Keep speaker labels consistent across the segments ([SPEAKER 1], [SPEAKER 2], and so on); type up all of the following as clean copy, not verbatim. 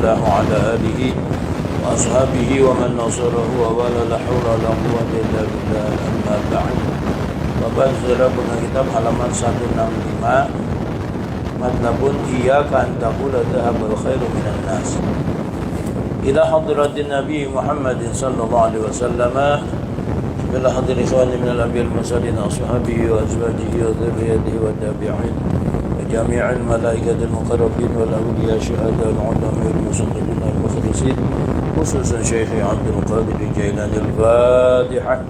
[SPEAKER 1] الله وعلى آله وأصحابه ومن نصره ولا لا حول ولا قوة إلا بالله. أما بعد. Bapak Saudara, buka kitab halaman 165. Matlabun iyyaka an taqula dhahabal khairu minan nas. Ila hadratin Nabi Muhammad sallallahu alaihi wasallam. Bila hadir ikhwani min al-anbiya al-mursalin wa ashabihi wa azwajihi wa dhurriyyatihi wa tabi'in wa jami'al malaikati al-muqarrabin wal awliya syuhada al-ulama wal musaddiqin wal mukhlisin khususan Syekh Abdul Qadir Jailani al-Fatihah.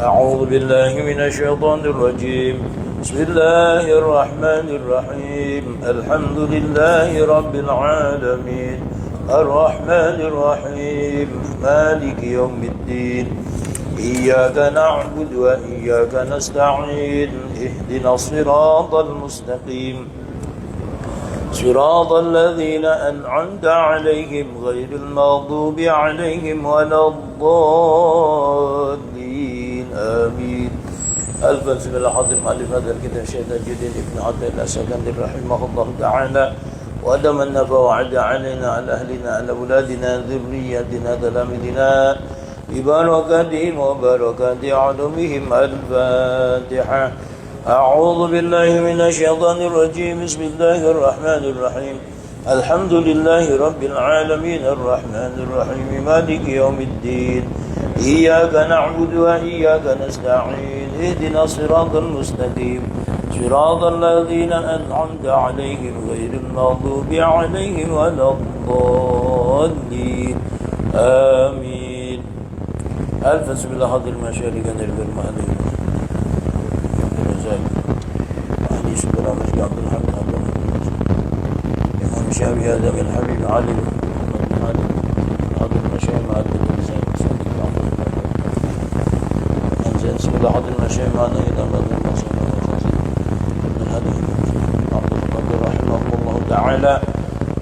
[SPEAKER 1] A'udzu billahi minasy syaithanir rajim. Bismillahir rahmanir rahim. Alhamdulillahi rabbil alamin. Ar-rahmanir rahim. Maliki yaumiddin. إياك نعبد وإياك نستعين اهدنا الصراط المستقيم صراط الذين أنعمت عليهم غير المغضوب عليهم ولا الضالين آمين. ألف بسم الله حضر مؤلف هذا الكتاب الشيخ الجديد ابن عطية السكندري رحمه الله تعالى وأدم النفع وعد علينا على أهلنا على أولادنا ذريتنا تلامذنا ببركاتهم وبركات علومهم. الفاتحة. أعوذ بالله من الشيطان الرجيم. بسم الله الرحمن الرحيم. الحمد لله رب العالمين الرحمن الرحيم مالك يوم الدين. إياك نعبد وإياك نستعين اهدنا الصراط المستقيم صراط الذين أنعمت عليهم غير المغضوب عليهم ولا الضالين آمين. ألف بسم الله حضر المشارق نرجو المهدي أهلي سبرا مشي عبد الحمد إمام شافعي هذا من حبيب علي محمد بن علي حضر المشايخ مع الدكتور صديق عبد الله بسم الله حضر المشايخ معنا إلى مدى المصير من هذه عبد القادر رحمه الله تعالى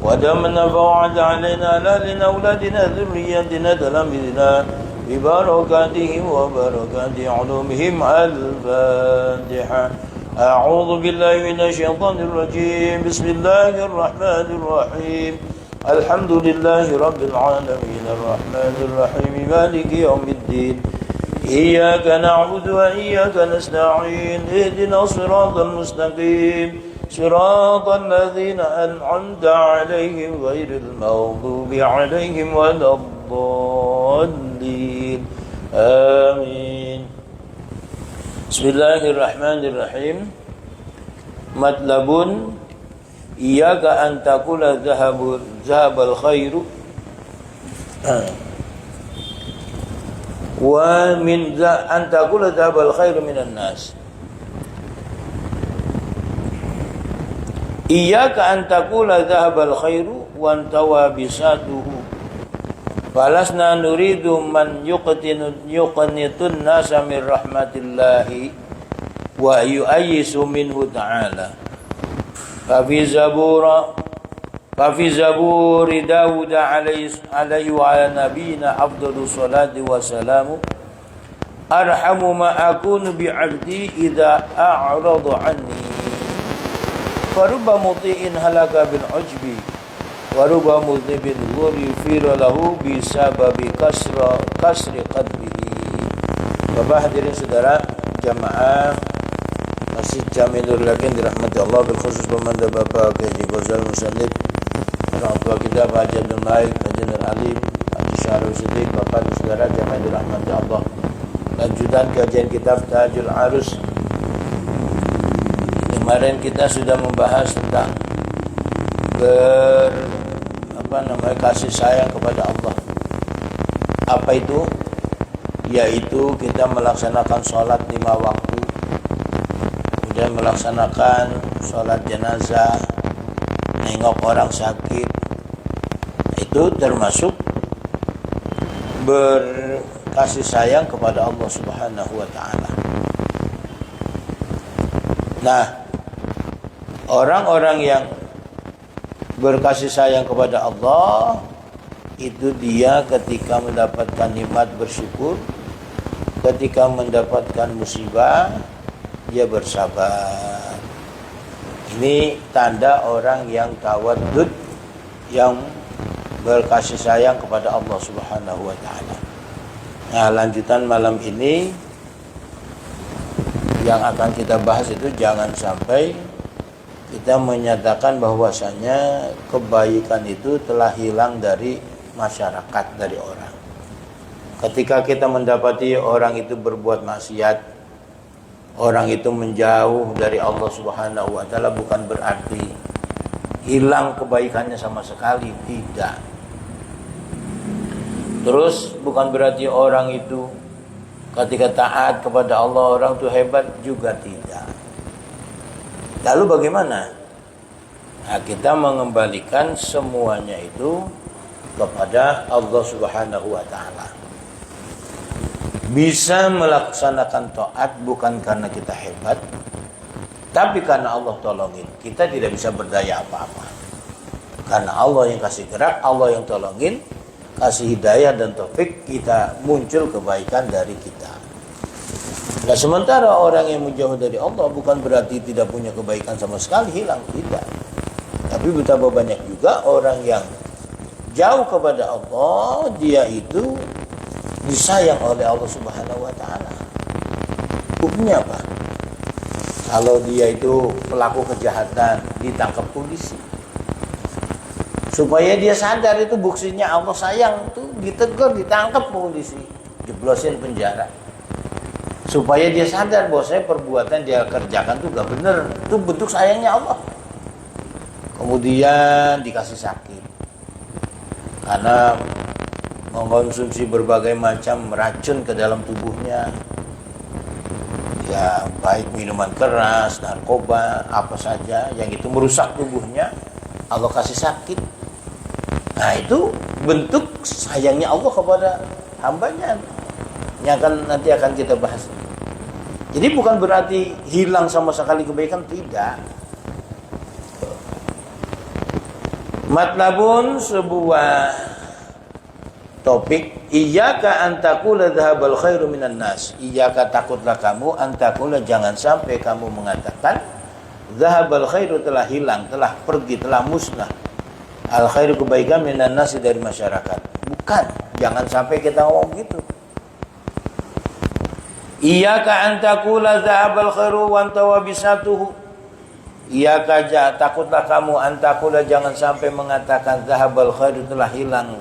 [SPEAKER 1] ودمنا فوعد علينا لا لنا أولادنا ذريتنا تلامذنا ببركاتهم وبركات علومهم. الفاتحة. أعوذ بالله من الشيطان الرجيم. بسم الله الرحمن الرحيم. الحمد لله رب العالمين الرحمن الرحيم مالك يوم الدين. إياك نعبد وإياك نستعين اهدنا الصراط المستقيم صراط الذين أنعمت عليهم غير المغضوب عليهم ولا الضالين آمين. بسم الله الرحمن الرحيم. مطلب إياك أن تقول ذهب الخير ومن أن تقول ذهب الخير من الناس. إياك أن تقول ذهب الخير وانتوى بساته فلسنا نريد من يقنط الناس من رحمة الله ويؤيس منه تعالى. ففي زبور داود عليه وعلى نبينا أفضل الصلاة والسلام أرحم ما أكون بعبدي إذا أعرض عني فرب مطيع هلك بالعجب ورب مذنب غفر له بسبب kasri qalbihi. Bapak hadirin saudara jamaah Masjid Jami Nurul Yakin dirahmati Allah, berkhusus pemandu Bapak Haji Ghazal Musannif, orang tua kita Pak Haji Abdul Malik, Haji Nur Alim, Haji Syahrul Siddiq. Bapak dan saudara jamaah dirahmati Allah, lanjutan kajian kitab Tahajul Arus. Kemarin kita sudah membahas tentang kasih sayang kepada Allah. Apa itu? Yaitu kita melaksanakan sholat 5 waktu, kemudian melaksanakan sholat jenazah, nengok orang sakit. Itu termasuk berkasih sayang kepada Allah Subhanahu wa ta'ala. Nah, orang-orang yang berkasih sayang kepada Allah itu dia ketika mendapatkan nikmat bersyukur, ketika mendapatkan musibah dia bersabar. Ini tanda orang yang tawadud, yang berkasih sayang kepada Allah Subhanahu wa taala. Nah, lanjutan malam ini yang akan kita bahas itu jangan sampai kita menyatakan bahwasanya kebaikan itu telah hilang dari masyarakat, dari orang. Ketika kita mendapati orang itu berbuat maksiat, orang itu menjauh dari Allah Subhanahu wa taala, bukan berarti hilang kebaikannya sama sekali, tidak. Terus bukan berarti orang itu ketika taat kepada Allah orang itu hebat, juga tidak. Lalu bagaimana? Nah, kita mengembalikan semuanya itu kepada Allah Subhanahu wa taala. Bisa melaksanakan taat bukan karena kita hebat, tapi karena Allah tolongin. Kita tidak bisa berdaya apa-apa. Karena Allah yang kasih gerak, Allah yang tolongin, kasih hidayah dan taufik, kita muncul kebaikan dari kita. Nah, sementara orang yang menjauh dari Allah bukan berarti tidak punya kebaikan sama sekali, hilang, tidak. Tapi betapa banyak juga orang yang jauh kepada Allah, dia itu disayang oleh Allah Subhanahu wa taala. Hukumnya apa? Kalau dia itu pelaku kejahatan, ditangkap polisi. Supaya dia sadar itu buktinya Allah sayang, tuh ditegur, ditangkap polisi, jeblosin penjara. Supaya dia sadar bahwa perbuatan dia kerjakan itu gak benar, itu bentuk sayangnya Allah. Kemudian dikasih sakit karena mengkonsumsi berbagai macam racun ke dalam tubuhnya, ya baik minuman keras, narkoba, apa saja yang itu merusak tubuhnya, Allah kasih sakit. Nah, itu bentuk sayangnya Allah kepada hambanya, yang nanti akan kita bahas. Jadi bukan berarti hilang sama sekali kebaikan, tidak. Matlabun, sebuah topik, iyyaka an taqula dhahabal khairu minan nas. Iyyaka, takutlah kamu, an taqula, jangan sampai kamu mengatakan dhahabal khairu, telah hilang, telah pergi, telah musnah, al khairu, kebaikan, minan nas, dari masyarakat. Bukan, jangan sampai kita ngomong gitu. Iyyaka an taqula dhahabal khairu wa anta wabisatuhu. Iyyaka, takutlah kamu, an taqula, jangan sampai mengatakan dhahabal khairu, telah hilang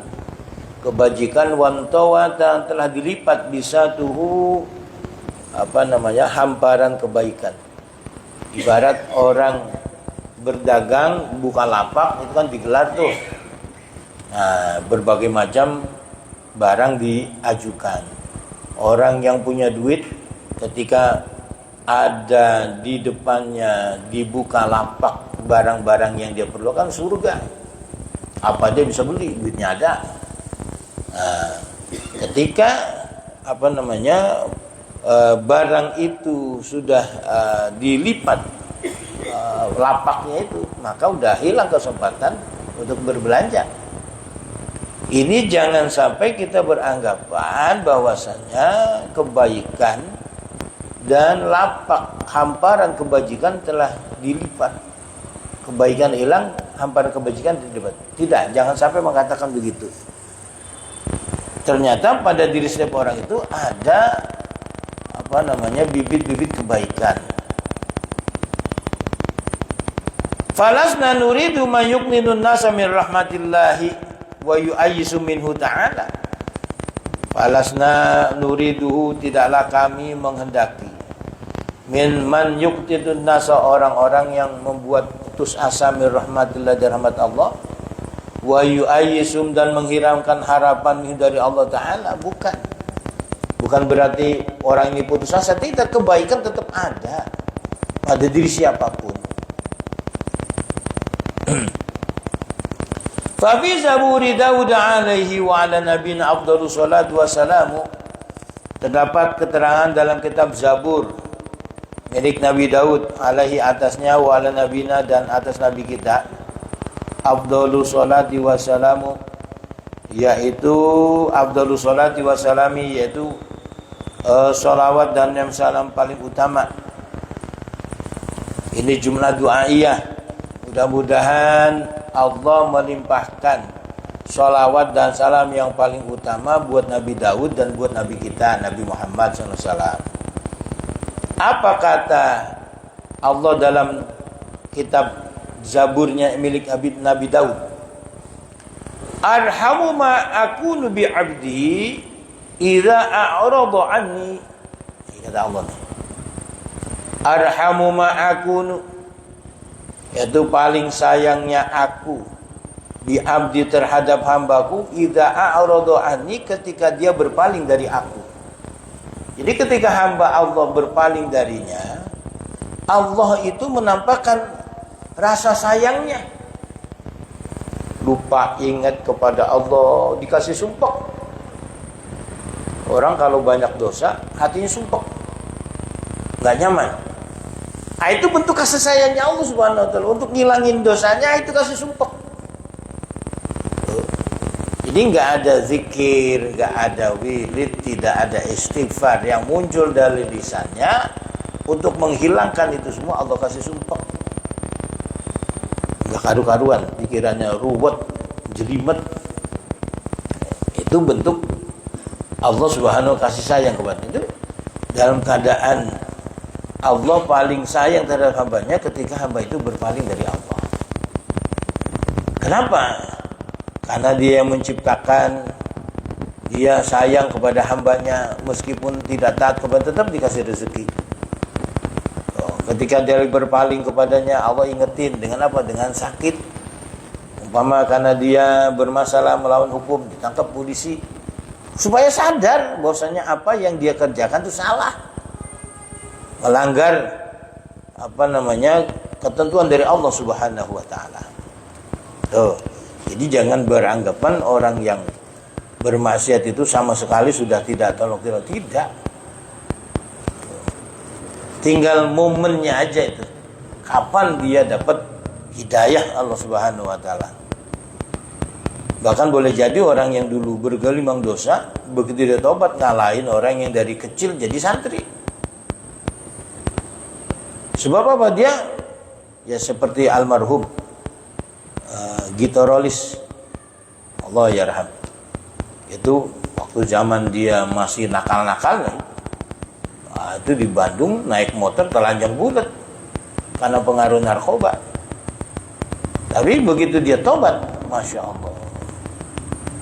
[SPEAKER 1] kebajikan, wantawata, telah dilipat, bisa tuhu, hamparan kebaikan. Ibarat orang berdagang, buka lapak, itu kan digelar tuh. Nah, berbagai macam barang diajukan. Orang yang punya duit, ketika ada di depannya dibuka lapak barang-barang yang dia perlukan, surga. Apa dia bisa beli, duitnya ada. Nah, ketika barang itu sudah dilipat lapaknya itu, maka udah hilang kesempatan untuk berbelanja. Ini jangan sampai kita beranggapan bahwasanya kebaikan dan lapak hamparan kebajikan telah dilipat. Kebaikan hilang, hamparan kebajikan dilipat. Tidak, jangan sampai mengatakan begitu. Ternyata pada diri setiap orang itu ada bibit-bibit kebaikan. Falasna nuridu ma yuqnidun nasa min rahmatillahi wa yu'ayyisu minhu ta'ala. Falasna nuridu, tidaklah kami menghendaki, min man yuqnidun nasa, orang-orang yang membuat putus asa min rahmatillah, dari rahmat Allah, wa yu'ayyisum, dan menghiramkan harapan dari Allah Ta'ala. Bukan berarti orang ini putus asa, tidak, kebaikan tetap ada pada diri siapapun. Fa fi zaburi Daud alaihi wa ala nabiyina afdhalus salatu wassalamu, terdapat keterangan dalam kitab Zabur milik Nabi Daud alaihi, atasnya, wa ala nabiyina, dan atas nabi kita, afdhalus salati wassalamu, yaitu afdhalus salati wassalami, yaitu salawat dan salam paling utama. Ini jumlah du'aiyah. Mudah-mudahan Allah melimpahkan Sholawat dan salam yang paling utama buat Nabi Daud dan buat Nabi kita, Nabi Muhammad SAW. Apa kata Allah dalam kitab Zaburnya milik Nabi Daud? Arhamu ma akunu bi abdi idza a'rada anni. Kata Allah nih. Arhamu ma akunu, yaitu paling sayangnya aku bi abdi terhadap hambaku idza a'rada anni, ketika dia berpaling dari aku. Jadi ketika hamba Allah berpaling darinya, Allah itu menampakkan rasa sayangnya. Lupa ingat kepada Allah, dikasih sumpah. Orang kalau banyak dosa, hatinya sumpah, gak nyaman. Nah, itu bentuk kasih sayangnya Allah Subhanahu Wa Taala. Untuk ngilangin dosanya itu kasih sumpah. Jadi nggak ada zikir, nggak ada wirid, tidak ada istighfar yang muncul dari lisannya untuk menghilangkan itu semua. Allah kasih sumpah. Nggak karu-karuan, pikirannya ruwet, jelimet. Itu bentuk Allah Subhanahu kasih sayang kepada itu. Dalam keadaan Allah paling sayang terhadap hambanya ketika hamba itu berpaling dari Allah. Kenapa? Karena dia yang menciptakan, dia sayang kepada hambanya, meskipun tidak taat kepada, tetap dikasih rezeki. Ketika dia berpaling kepadanya, Allah ingetin dengan apa? Dengan sakit. Umpama karena dia bermasalah melawan hukum, ditangkap polisi, supaya sadar bahwasanya apa yang dia kerjakan itu salah, melanggar ketentuan dari Allah Subhanahu Wa Taala. Jadi jangan beranggapan orang yang bermaksiat itu sama sekali sudah tidak tolong tidak. Tinggal momennya aja itu. Kapan dia dapat hidayah Allah Subhanahu Wa Taala. Bahkan boleh jadi orang yang dulu bergelimang dosa, begitu dia tobat ngalahin orang yang dari kecil jadi santri. Sebab apa? Dia ya seperti almarhum Gito Rolis, Allah yarham. Itu waktu zaman dia masih nakal-nakalnya, itu di Bandung naik motor telanjang bulat karena pengaruh narkoba. Tapi begitu dia tobat, Masya Allah,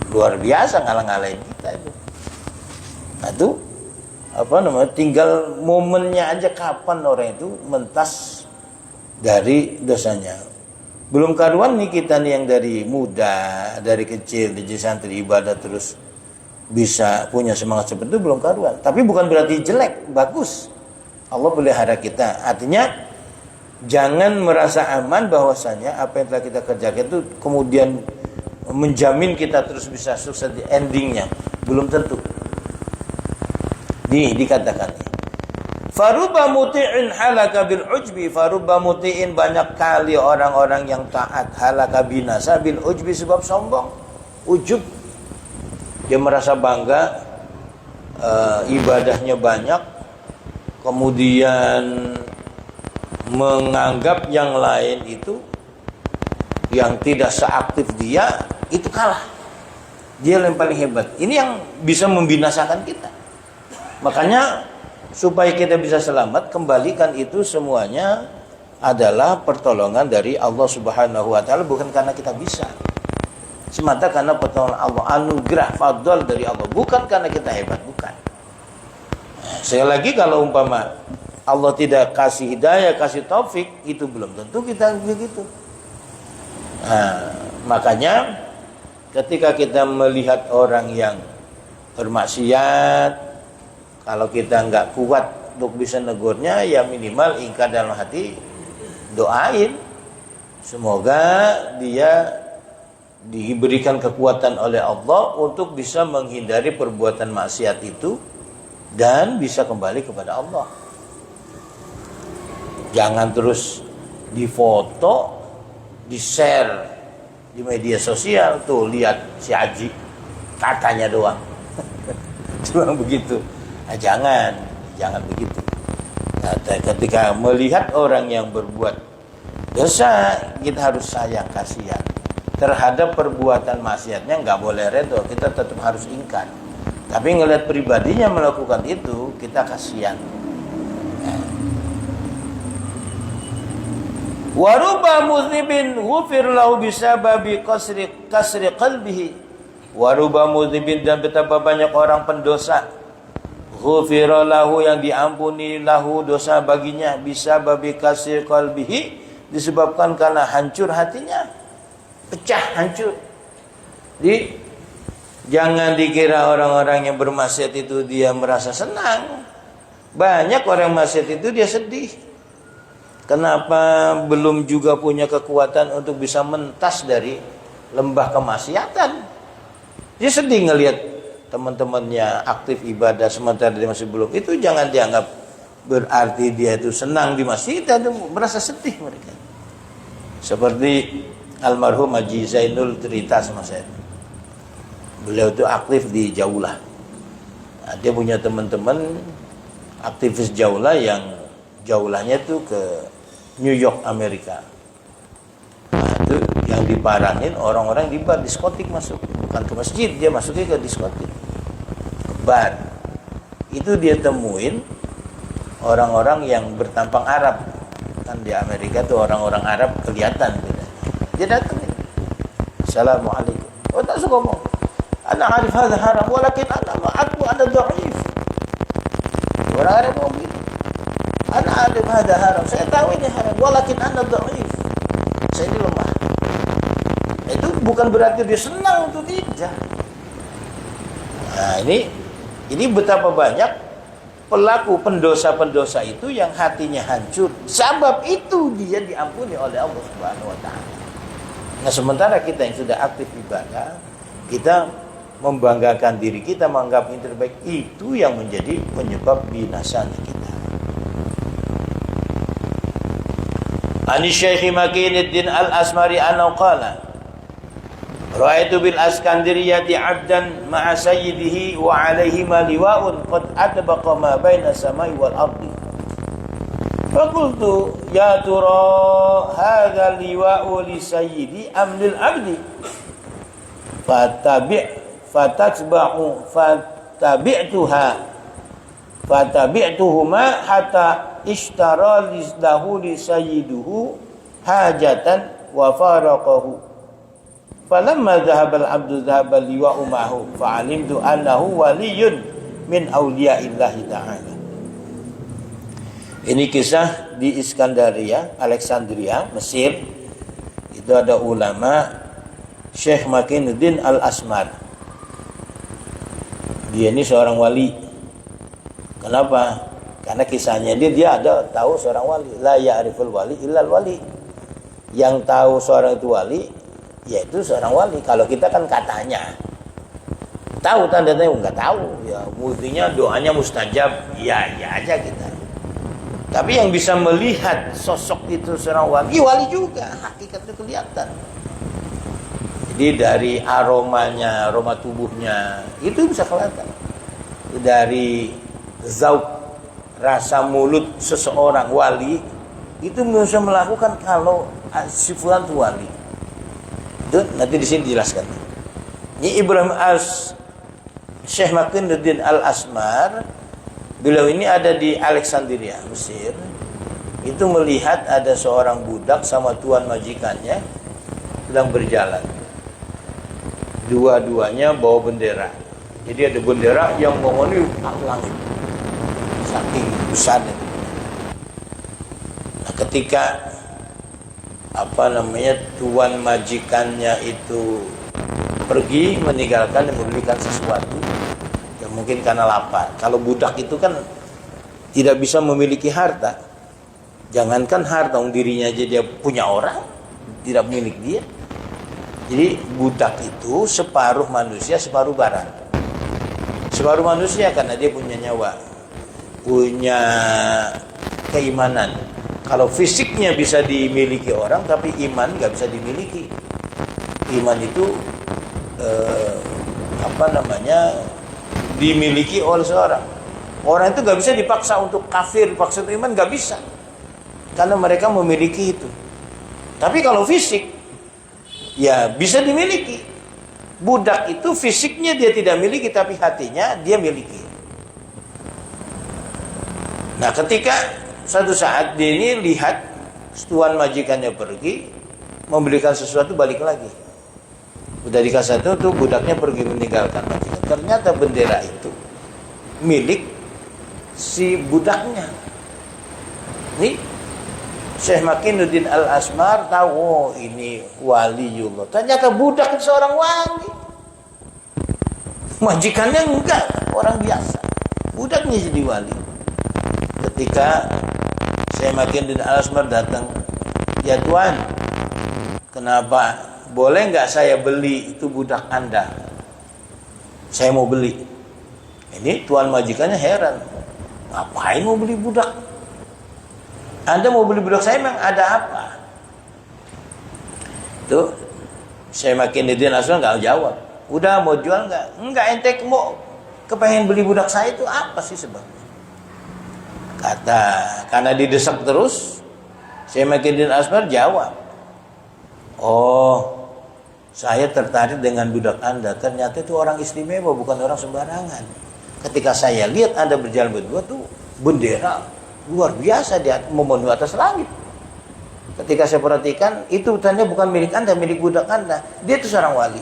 [SPEAKER 1] luar biasa ngalah-ngalahin kita itu. Nah itu tinggal momennya aja kapan orang itu mentas dari dosanya. Belum karuan nih kita nih yang dari muda, dari kecil jadi santri ibadah terus bisa punya semangat seperti itu, belum karuan. Tapi bukan berarti jelek, bagus. Allah pelihara kita. Artinya jangan merasa aman bahwasanya apa yang telah kita kerjakan itu kemudian menjamin kita terus bisa sukses di endingnya. Belum tentu. Dikatakan Faruba muti'in halaka bil ujbi. Faruba muti'in, banyak kali orang-orang yang taat, halaka binasa bil ujbi, sebab sombong, ujub. Dia merasa bangga, ibadahnya banyak, kemudian menganggap yang lain itu yang tidak seaktif dia itu kalah. Dia yang paling hebat. Ini yang bisa membinasakan kita. Makanya supaya kita bisa selamat, kembalikan itu semuanya adalah pertolongan dari Allah Subhanahu Wa Taala, bukan karena kita bisa, semata karena pertolongan Allah, anugerah fadl dari Allah, bukan karena kita hebat, bukan. Sekali lagi, kalau umpama Allah tidak kasih hidayah, kasih taufik, itu belum tentu kita begitu. Makanya ketika kita melihat orang yang bermaksiat, kalau kita nggak kuat untuk bisa negurnya, ya minimal ingkar dalam hati, doain semoga dia diberikan kekuatan oleh Allah untuk bisa menghindari perbuatan maksiat itu dan bisa kembali kepada Allah. Jangan terus difoto, di-share di media sosial, tuh lihat si Haji, katanya doang. Cuma begitu. Nah, jangan begitu. Nah, ketika melihat orang yang berbuat dosa, kita harus sayang, kasihan. terhadap perbuatan maksiatnya nggak boleh redho, kita tetap harus ingkar. Tapi ngelihat pribadinya melakukan itu, kita kasihan. Wa rubba mudhnibin ghufir lahu bisababi kasri qalbihi. Wa rubba mudhnibin, dan betapa banyak orang pendosa, ghufira lahu, yang diampuni lahu dosa baginya, bisababi kasri qalbihi, disebabkan karena hancur hatinya, pecah, hancur. Jadi jangan dikira orang-orang yang bermaksiat itu dia merasa senang. Banyak orang maksiat itu dia sedih. Kenapa belum juga punya kekuatan untuk bisa mentas dari lembah kemaksiatan. Dia sedih ngelihat teman-temannya aktif ibadah sementara dia masih belum. Itu jangan dianggap berarti dia itu senang di masjid, itu merasa sedih mereka. Seperti almarhum Haji Zainul cerita sama saya. Beliau itu aktif di Jaulah. Nah, dia punya teman-teman aktivis Jaulah yang Jaulahnya itu ke New York, Amerika. Nah, itu yang diparanin orang-orang di bar, diskotik masuk. Bukan ke masjid, dia masuknya ke diskotik, ke bar. Itu dia temuin orang-orang yang bertampang Arab. Kan di Amerika tuh orang-orang Arab kelihatan. Dia datang. Assalamualaikum. Oh, tak suka ngomong. Ana arif hadha haram, walakin ana ma'admu ana dha'if. Orang Arab ngomong gitu. Ana arif hadha haram, saya tahu ini haram, walakin ana dha'if. Saya ini lemah. Itu bukan berarti dia senang, itu tidak. Nah, ini betapa banyak pelaku pendosa-pendosa itu yang hatinya hancur. Sebab itu dia diampuni oleh Allah Subhanahu wa taala. Nah, sementara kita yang sudah aktif ibadah, kita membanggakan diri kita, menganggap yang terbaik, itu yang menjadi penyebab binasanya kita. Ani Syekh Makinuddin Al-Asmari annahu qala ra'aitu bil Askandiriyati 'abdan ma'a sayyidihi wa 'alaihi ma liwa'un qad atbaqa ma baina samai wal ardi. Faqultu ya tura hadha liwa'u li sayyidi am lil 'abdi? Fatabi'tuhuma hatta ishtara lahu li sayyiduhu hajatan wa faraqahu. Falamma dhahaba al-'abdu dhahaba liwa'u ma'hu fa'alimtu annahu waliyyun min awliya'illahi ta'ala. Ini kisah di Iskandaria, Alexandria, Mesir. Itu ada ulama Syekh Makinuddin Al-Asmar. Dia ini seorang wali. Kenapa? Karena kisahnya dia ada tahu seorang wali. La ya'riful wali illal wali. Yang tahu seorang itu wali, yaitu seorang wali. Kalau kita kan katanya tahu, tanda-tanda enggak tahu. Ya, buktinya doanya mustajab. Ya aja kita. Tapi yang bisa melihat sosok itu seorang wali, wali juga. Hakikatnya kelihatan. Jadi dari aromanya, aroma tubuhnya, itu bisa kelihatan. Dari zauq, rasa mulut seseorang wali, itu bisa melakukan kalau si fulan itu wali. Itu nanti di sini dijelaskan. Ini Ibrahim Syekh Makinuddin Al-Asmar, beliau ini ada di Alexandria, Mesir. Itu melihat ada seorang budak sama tuan majikannya sedang berjalan. Dua-duanya bawa bendera. Jadi ada bendera yang mengoni langsung saking besarnya. Nah, ketika tuan majikannya itu pergi meninggalkan dan membelikan sesuatu, ya mungkin karena lapar. Kalau budak itu kan tidak bisa memiliki harta. Jangankan harta, dirinya aja dia punya orang, tidak milik dia. Jadi budak itu separuh manusia, separuh barang. Separuh manusia karena dia punya nyawa, punya keimanan. Kalau fisiknya bisa dimiliki orang, tapi iman nggak bisa dimiliki. Iman itu dimiliki oleh seorang. Orang itu nggak bisa dipaksa untuk kafir, dipaksa untuk iman, nggak bisa, karena mereka memiliki itu. Tapi kalau fisik, Ya bisa dimiliki. Budak itu fisiknya dia tidak miliki, tapi hatinya dia miliki. Nah ketika suatu saat dia ini lihat tuan majikannya pergi, membelikan sesuatu, balik lagi. Udah dikasih satu tuh, budaknya pergi meninggalkan majikan. Ternyata bendera itu milik si budaknya. Nih Syekh Makinuddin Al-Asmar tahu, oh ini waliullah. Ternyata budak itu seorang wali. Majikannya enggak, orang biasa. Budaknya jadi wali. Ketika Syekh Makinuddin Al-Asmar datang, ya Tuan, kenapa? Boleh enggak saya beli itu budak Anda? Saya mau beli. Ini tuan majikannya heran. Ngapain mau beli budak? Anda mau beli budak saya, memang ada apa? Tuh, saya makin Makinuddin Al-Asmar nggak jawab. Udah mau jual nggak? Nggak, ente mau kepengen beli budak saya itu apa sih sebabnya? Kata, karena didesak terus, saya Makinuddin Al-Asmar jawab. Oh, saya tertarik dengan budak Anda. Ternyata itu orang istimewa, bukan orang sembarangan. Ketika saya lihat Anda berjalan berdua tuh bendera luar biasa, dia memenuhi atas langit. Ketika saya perhatikan, itu tanda bukan milik Anda, milik budak Anda. Dia itu seorang wali.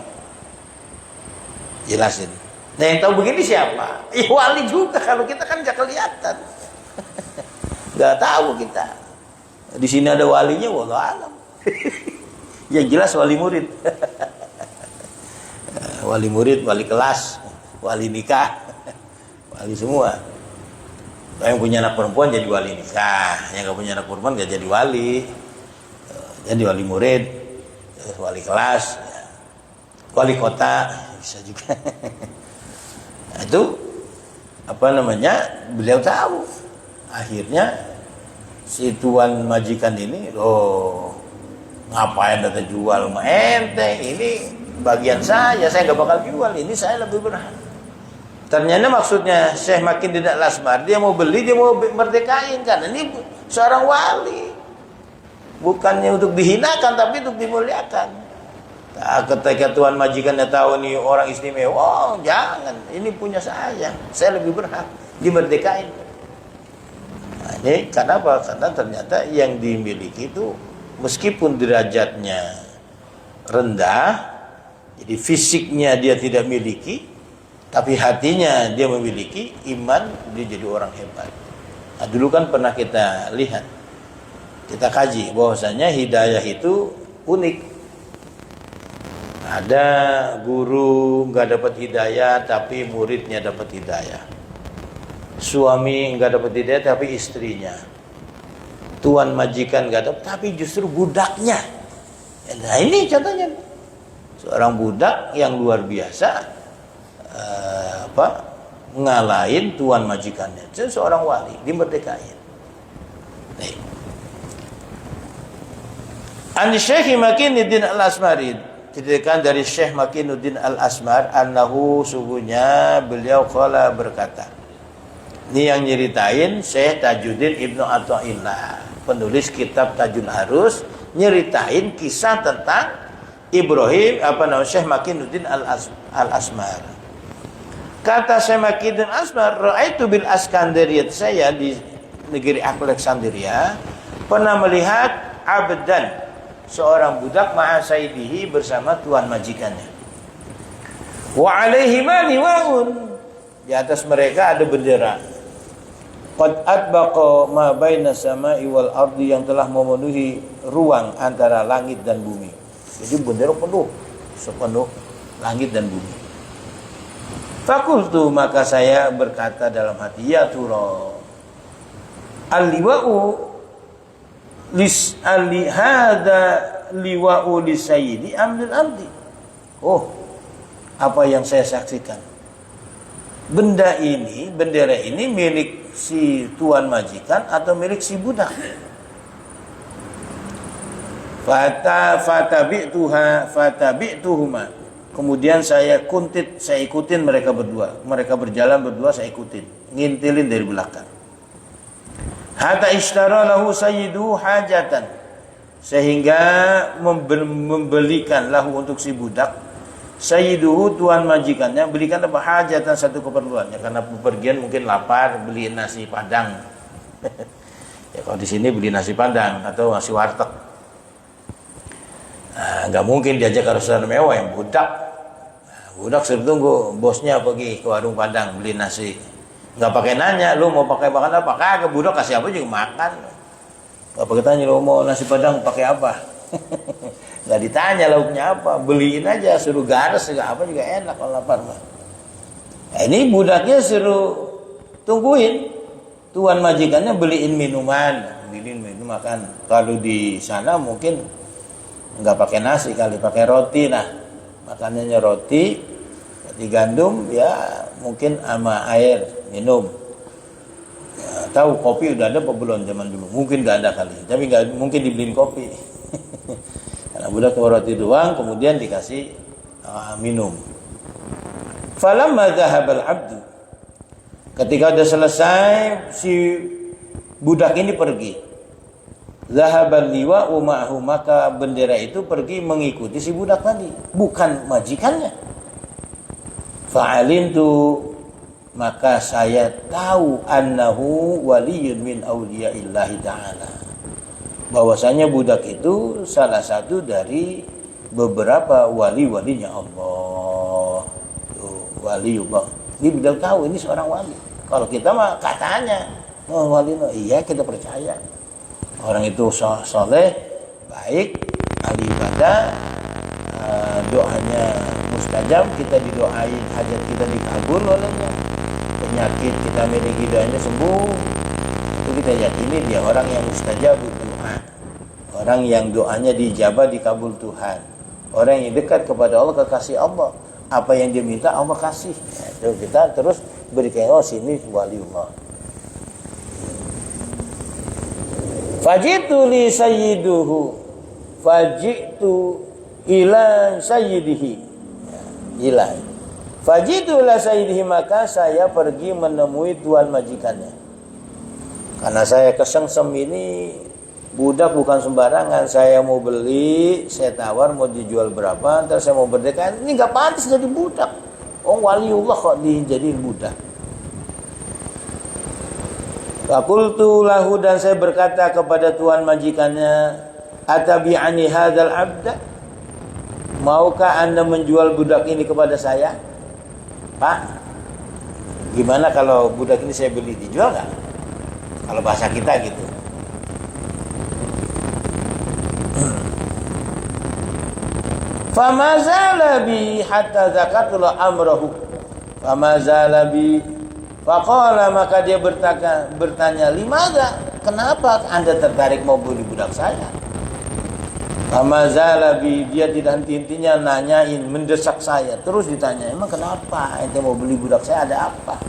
[SPEAKER 1] Jelasin. Nah yang tahu begini siapa? Ya wali juga, kalau kita kan nggak kelihatan. Nggak tahu kita. Di sini ada walinya, wallahu alam. Yang jelas wali murid. Wali murid, wali kelas, wali nikah, wali semua. Yang punya anak perempuan jadi wali nikah, yang gak punya anak perempuan gak jadi wali. Jadi wali murid, wali kelas, wali kota bisa juga. Nah, itu apa namanya? Beliau tahu. Akhirnya si tuan majikan ini, loh ngapain datang jual sama ente? Ini bagian saya gak bakal jual. Ini saya lebih berhak. Ternyata maksudnya Syekh Makinuddin Al-Asmar, dia mau beli, dia mau merdekain kan. Ini seorang wali. Bukannya untuk dihinakan, tapi untuk dimuliakan. Nah, ketika tuan majikannya tahu nih orang istimewa, oh jangan, ini punya saya lebih berhak dimerdekain. Nah, ini kenapa? Karena ternyata yang dimiliki itu meskipun derajatnya rendah, jadi fisiknya dia tidak miliki, tapi hatinya dia memiliki iman, dia jadi orang hebat. Nah, dulu kan pernah kita lihat, kita kaji bahwasanya hidayah itu unik. Ada guru nggak dapat hidayah tapi muridnya dapat hidayah. Suami nggak dapat hidayah tapi istrinya. Tuan majikan nggak dapat tapi justru budaknya. Nah ini contohnya, seorang budak yang luar biasa. Ngalahin tuan majikannya. Itu seorang wali dimerdekain. An Syekh Makinuddin Al-Asmari, diriwayatkan dari Syekh Makinuddin Al-Asmar, annahu sungguhnya beliau qala berkata. Ini yang nyeritain Syekh Tajuddin Ibnu Athaillah, penulis kitab Tajul Arus, nyeritain kisah tentang Ibrahim Syekh Makinuddin Al-Asmar. Kata Syekh Makinuddin Al-Asmar, ra'aitu bil Askandariyah, saya di negeri Alexandria pernah melihat abdan, seorang budak ma'a sayyidihi, bersama tuan majikannya. Wa alaihi liwaun, di atas mereka ada bendera. Qad atbaqa ma baina samai wal ardi, yang telah memenuhi ruang antara langit dan bumi. Jadi bendera penuh, sepenuh langit dan bumi. Fakultu, maka saya berkata dalam hati, ya tura al-liwa'u lis al-hada liwa'u lisayyidi amdil amdi. Oh, apa yang saya saksikan, bendera ini milik si tuan majikan atau milik si budak. Fatabi'tuhuma. Kemudian saya ikutin mereka berdua. Mereka berjalan berdua, saya ikutin, ngintilin dari belakang. Hatta ishtara lahu sayyidu hajatan, sehingga membelikan lahu untuk si budak sayyiduhu tuan majikannya, belikan apa hajatan satu keperluannya, karena bepergian mungkin lapar, beliin nasi padang. Ya kalau di sini beli nasi padang atau nasi warteg. Nah, nggak mungkin diajak ke restoran mewah yang budak. Nah, budak suruh tunggu bosnya pergi ke warung padang beli nasi. Nggak pakai nanya, lu mau pakai makan apa? Kagak, budak kasih apa juga makan. Nggak pakai tanya, lu mau nasi padang pakai apa? Nggak ditanya lauknya apa, beliin aja, suruh garis juga apa juga enak kalau lapar mah. Nah, ini budaknya suruh tungguin, tuan majikannya beliin minuman, beliin minum makan. Kalau di sana mungkin nggak pakai nasi kali, pakai roti. Nah, makanannya roti gandum ya, mungkin sama air minum. Ya, tahu kopi udah ada apa belum zaman dulu? Mungkin nggak ada kali, tapi nggak mungkin dibeliin kopi. Karena budak cuma roti doang, kemudian dikasih minum. Falamma dhahabal abdu, ketika udah selesai si budak ini pergi, zahabal liwa ma'ahu, maka bendera itu pergi mengikuti si budak tadi, bukan majikannya. Fa'alimtu, maka saya tahu annahu waliyun min awliyaillahi ta'ala, bahwasanya budak itu salah satu dari beberapa wali-walinya Allah. Waliullah. Dia bilang tahu ini seorang wali. Kalau kita mah katanya, oh wali, iya kita percaya. Orang itu soleh, baik, ahli ibadah, doanya mustajab, kita didoain hajat kita dikabul olehnya, penyakit kita miliki doanya sembuh, itu kita yakini dia orang yang mustajab doa, orang yang doanya dijabah dikabul Tuhan, orang yang dekat kepada Allah, kekasih Allah, apa yang dia minta Allah kasih. Nah, itu kita terus berikan, oh sini waliullah. Fajitu li sayyiduhu, fajitu ila sayyidihi, ila fajitu ila sayyidihi, maka saya pergi menemui tuan majikannya. Karena saya kesengsem ini, budak bukan sembarangan. Saya mau beli, saya tawar mau dijual berapa, ntar saya mau berdekat, ini nggak pantas jadi budak. Oh waliullah kok dijadiin budak. Fakultu lahu, dan saya berkata kepada tuan majikannya, atabi'ani hadzal abda, maukah anda menjual budak ini kepada saya? Pak, gimana kalau budak ini saya beli, dijual nggak? Kalau bahasa kita gitu. Famazala bi hatta zakatul amrahu, famazala bi, faqala, maka dia bertanya, limadha, kenapa anda tertarik mau beli budak saya? Famazala bi, dia tidak henti-hentinya nanyain, mendesak saya, terus ditanya, emang kenapa ente mau beli budak saya, ada apa?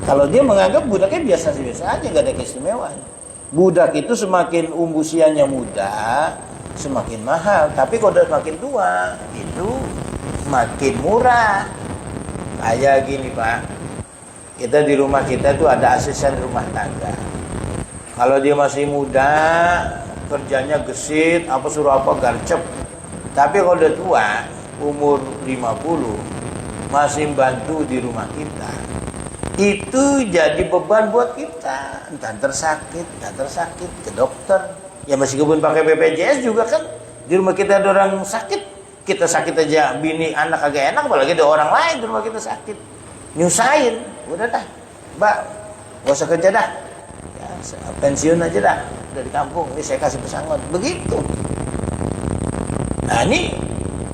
[SPEAKER 1] Kalau dia menganggap budaknya biasa-biasa aja, gak ada keistimewaan. Budak itu semakin usianya muda, semakin mahal. Tapi kalau udah semakin tua, itu makin murah. Kayak gini Pak, kita di rumah kita tuh ada asisten rumah tangga. Kalau dia masih muda, kerjanya gesit, apa suruh apa garcep. Tapi kalau udah tua, umur 50, masih bantu di rumah kita, itu jadi beban buat kita. Entah tersakit ke dokter. Ya meskipun pakai BPJS juga kan, di rumah kita ada orang sakit, kita sakit aja, bini anak agak enak, apalagi ada orang lain di rumah kita sakit, nyusahin. Udah dah Mbak, gak usah kerja dah ya, pensiun aja dah, udah di kampung, ini saya kasih pesangon, begitu. Nah ini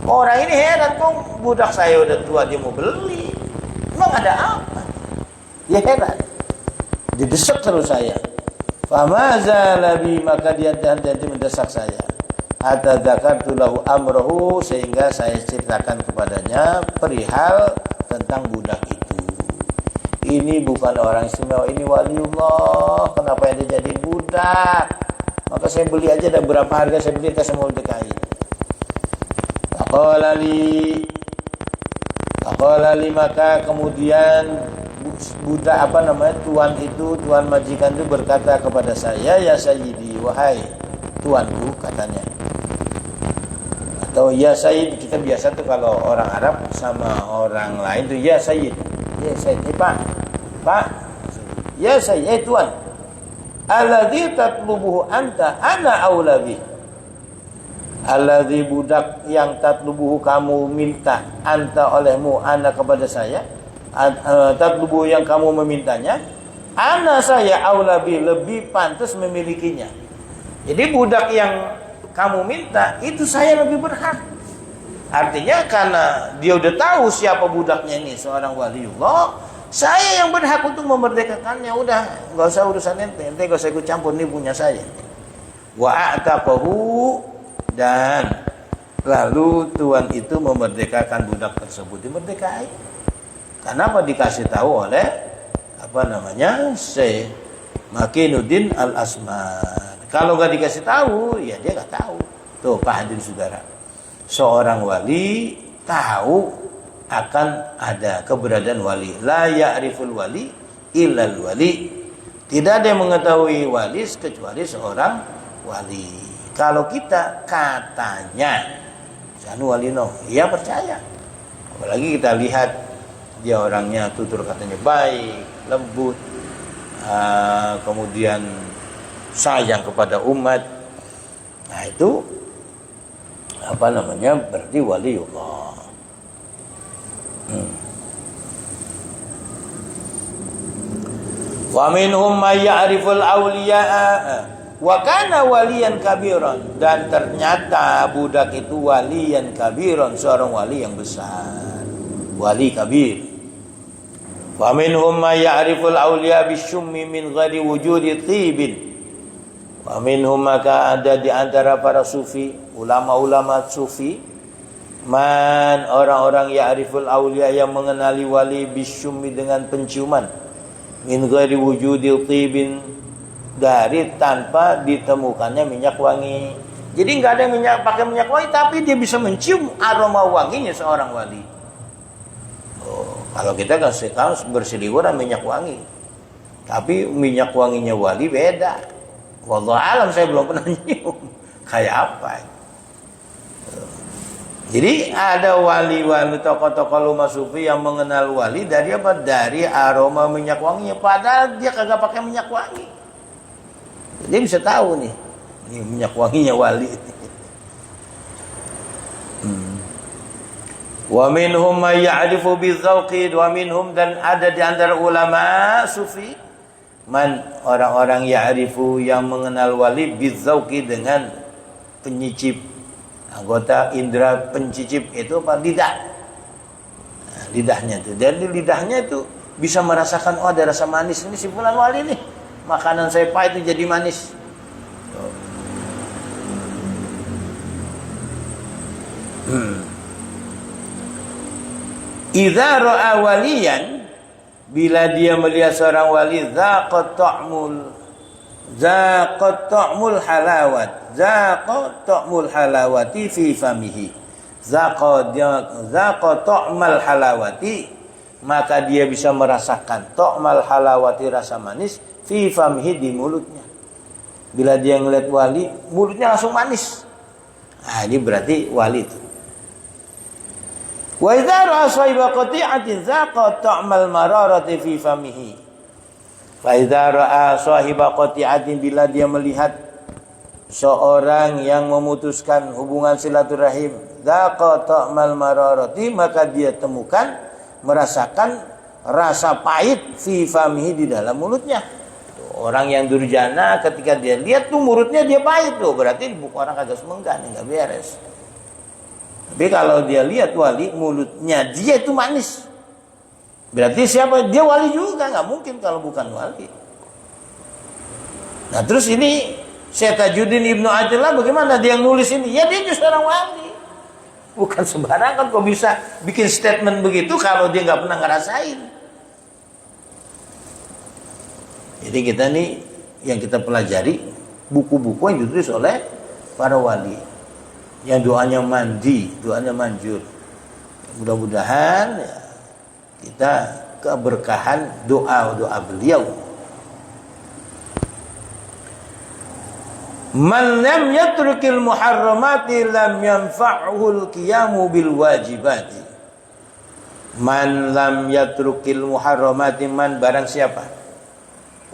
[SPEAKER 1] orang ini heran, kok budak saya udah tua dia mau beli, emang ada apa? Dia heran, didesak terus saya. Famazala bi, maka dia henti-henti mendesak saya. Hatta dzakartu lahu amrahu, sehingga saya ceritakan kepadanya perihal tentang budak itu. Ini bukan orang istimewa, ini waliullah. Kenapa yang dia jadi budak? Maka saya beli aja, ada berapa harga saya beli, saya mau dekain. Faqala li, maka kemudian budak tuan majikan itu berkata kepada saya, ya sayyidi, wahai tuanku, katanya, Atau ya Sayyid, kita biasa tuh kalau orang Arab sama orang lain tuh ya Sayyid. Ya Sayyid, Pak. Pak. Ya Sayyid, Tuan. Alladzi tatlubuhu anta ana aula bih. Alladzi budak yang tatlubuhu kamu minta anta olehmu ana kepada saya. Tatlubuhu yang kamu memintanya, ana saya aula bih, lebih pantas memilikinya. Jadi budak yang kamu minta itu saya lebih berhak. Artinya karena dia udah tahu siapa budaknya ini, seorang waliullah, saya yang berhak untuk memerdekakannya. Udah, nggak usah urusan ente nggak usah ikut campur, ini punya saya. Wa a'taqahu, dan lalu Tuhan itu memerdekakan budak tersebut, dimerdekai. Kenapa? Dikasih tahu oleh Syekh Makinuddin Al-Asman. Kalau nggak dikasih tahu, ya dia nggak tahu. Tuh Pak hadirin saudara, seorang wali tahu akan ada keberadaan wali. La ya'riful wali illal wali. Tidak ada yang mengetahui wali kecuali seorang wali. Kalau kita katanya Sanu Walino, ya percaya. Apalagi kita lihat dia orangnya tutur katanya baik, lembut, kemudian sayang kepada umat. Nah itu berarti waliullah. Wa minhum may ya'riful awliya'a wa kana waliyan kabiran, dan ternyata budak itu waliyan kabiran, seorang wali yang besar, wali kabir. Wa minhum may ya'riful awliya bisyummi min ghairi wujudi tibin. Wa minhum, maka ada di antara para sufi, ulama-ulama sufi, man, orang-orang ya'riful awliya yang mengenali wali bisyummi dengan penciuman, min ghairi wujudil tibin, dari tanpa ditemukannya minyak wangi. Jadi nggak ada minyak pakai minyak wangi, tapi dia bisa mencium aroma wanginya seorang wali. Kalau kita kan sekarang berseliweran minyak wangi, tapi minyak wanginya wali beda. Wallahu alam, saya belum pernah nyium kayak apa. Jadi ada wali-wali, tokoh-tokoh ulama sufi yang mengenal wali dari apa? Dari aroma minyak wanginya, padahal dia kagak pakai minyak wangi. Dia bisa tahu nih, ini minyak wanginya wali. Wa minhum may ya'rifu bidzauqi, wa minhum, dan ada di antara ulama sufi, man, orang-orang ya'rifu yang mengenal wali bidzauqi dengan penyicip. Anggota indera pencicip itu apa? Lidah. Nah, lidahnya itu. Dari lidahnya itu bisa merasakan, oh ada rasa manis, ini si fulan wali nih. Makanan saya pahit itu jadi manis. Idza ra'a waliyan, bila dia melihat seorang wali, zaqa ta'mul halawati fi famihi. Zaqa ta'mal halawati, maka dia bisa merasakan ta'mal halawati, rasa manis, fi famihi, di mulutnya. Bila dia ngelihat wali, mulutnya langsung manis. Nah, ini berarti wali itu. Wa idza ra'a sahiba qati'atin zaqa ta'mal mararati fi famihi. Fa idza ra'a sahiba qati'atin, bila dia melihat seorang yang memutuskan hubungan silaturahim, zaqa ta'mal mararati, maka dia temukan, merasakan rasa pahit fi famihi, di dalam mulutnya. Orang yang durjana ketika dia lihat tuh mulutnya dia pahit tuh, berarti bukan orang kagak semenggan, enggak beres. Tapi kalau dia lihat wali, mulutnya dia itu manis, berarti siapa? Dia wali juga, nggak mungkin kalau bukan wali. Nah terus ini Syekh Tajuddin Ibnu Athaillah bagaimana dia nulis ini? Ya dia justru orang wali, bukan sembarangan kok bisa bikin statement begitu kalau dia nggak pernah ngerasain. Jadi kita nih yang kita pelajari buku-buku yang ditulis oleh para wali, yang doanya mandi, doanya manjur. Mudah-mudahan ya, kita keberkahan doa beliau. Man lam yatrukil muharramati lam yanfa'uhul qiyamu bil wajibati. Man lam yatrukil muharramati, man barang siapa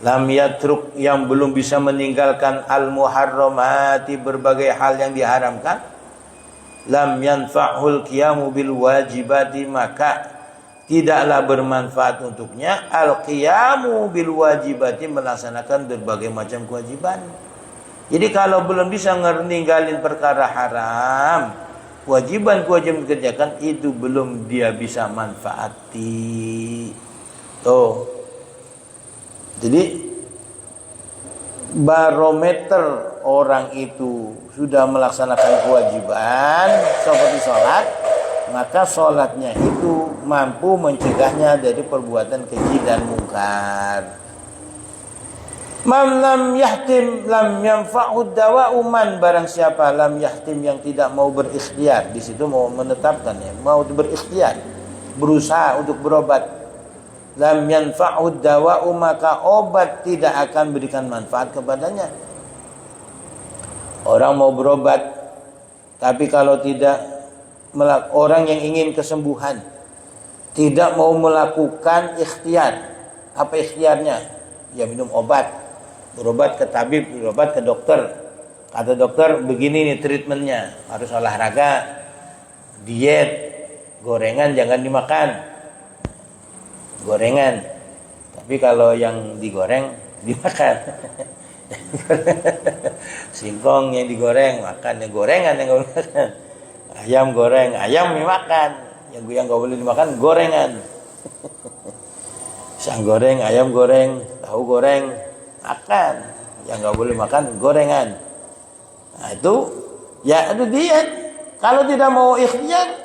[SPEAKER 1] lam yatruk yang belum bisa meninggalkan al muharramati berbagai hal yang diharamkan, lam yanfa'ul qiyamu bil wajibati, maka tidaklah bermanfaat untuknya al qiyamu bil wajibati, melaksanakan berbagai macam kewajiban. Jadi kalau belum bisa ninggalin perkara haram, kewajiban-kewajiban dikerjakan, itu belum dia bisa manfaati. Tuh. Jadi barometer orang itu sudah melaksanakan kewajiban seperti sholat, maka sholatnya itu mampu mencegahnya dari perbuatan keji dan mungkar. Man lam yahtim lam yanfa'ud dawa'u, man barang siapa lam yahtim yang tidak mau berikhtiar, di situ mau menetapkan ya, mau berikhtiar, berusaha untuk berobat. Lam yanfa'ud dawa'u, maka obat tidak akan berikan manfaat kepadanya. Orang mau berobat, tapi kalau tidak, orang yang ingin kesembuhan tidak mau melakukan ikhtiar. Apa ikhtiarnya? Ya minum obat, berobat ke tabib, berobat ke dokter. Kata dokter begini nih treatmentnya, harus olahraga, diet, gorengan jangan dimakan, gorengan. Tapi kalau yang digoreng dimakan. Singkong yang digoreng makan, yang gorengan yang nggak boleh makan. Ayam goreng, ayam dimakan. Yang nggak boleh dimakan gorengan. Pisang goreng, ayam goreng, tahu goreng makan. Yang nggak boleh makan gorengan. Nah itu ya itu diet. Kalau tidak mau ikhtiar,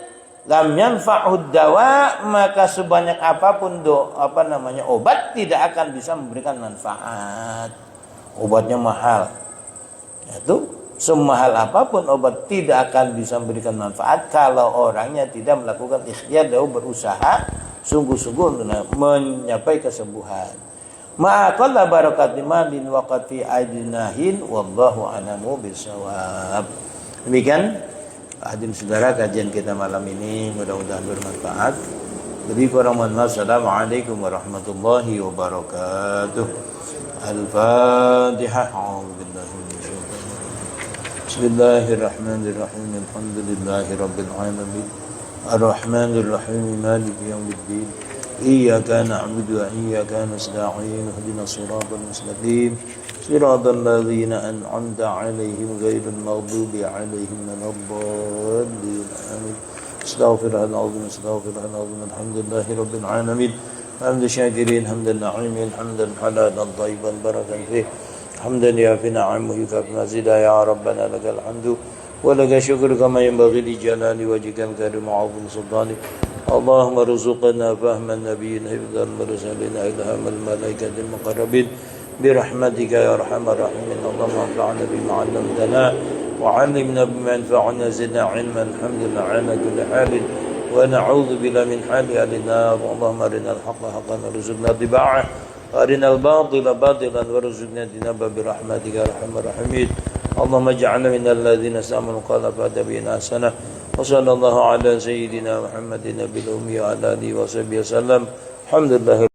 [SPEAKER 1] lam yanfa'ud dawa, maka sebanyak apapun obat tidak akan bisa memberikan manfaat. Obatnya mahal. Itu semahal apapun obat tidak akan bisa memberikan manfaat kalau orangnya tidak melakukan ikhtiar dan berusaha sungguh-sungguh untuk mencapai kesembuhan. Ma'aqalla barakat malin waqat fi aidinahin wallahu a'lamu bissawab. Demikian hadirin saudara kajian kita malam ini, mudah-mudahan bermanfaat. Lebih kurang mohon maaf. Assalamualaikum warahmatullahi wabarakatuh. Al-Fatihah. Bismillahirrahmanirrahim. Alhamdulillahi rabbil alamin. Ar-Rahmanir Rahim. Maliki yaumiddin. Iyyaka na'budu wa iyyaka nasta'in. Ihdinas siratal mustaqim. Siratal ladzina an'amta 'alaihim ghairil maghdubi 'alaihim waladdallin. Amin. Astaghfirullahaladzim. Alhamdulillahi rabbil alamin. Hamdan syakirin, hamdan na'imin, hamdan halalan thayyiban barakan fih. Hamdan yafi na'amuhu yukafi mazidah, ya Rabbana lakal hamdu wa laka syukur kama yanbaghi li jalali wajhikal karim wa 'azimi sultanik. Allahumma rzuqna fahman nabiyyin hifdzal mursalin ilhamal malaikatil muqarrabin birahmatika ya arhamar rahimin. Allahumma anfa'na bima 'allamtana wa 'allimna bima yanfa'una, zidna 'ilman. Alhamdulillah ala kulli halin wa na'udzu billahi min hali alina. Allahumma arinal haqqa haqqan warzuqna ittiba'ah, wa arinal batila batilan warzuqna ijtinaba birahmatika ya arhamar rahimin. Allahumma ij'alna minal ladzina sami'u qala fatabina hasanah. Wa sallallahu ala sayyidina Muhammadin nabiyil ummi wa ala alihi wa sahbihi wasallam. Alhamdulillah.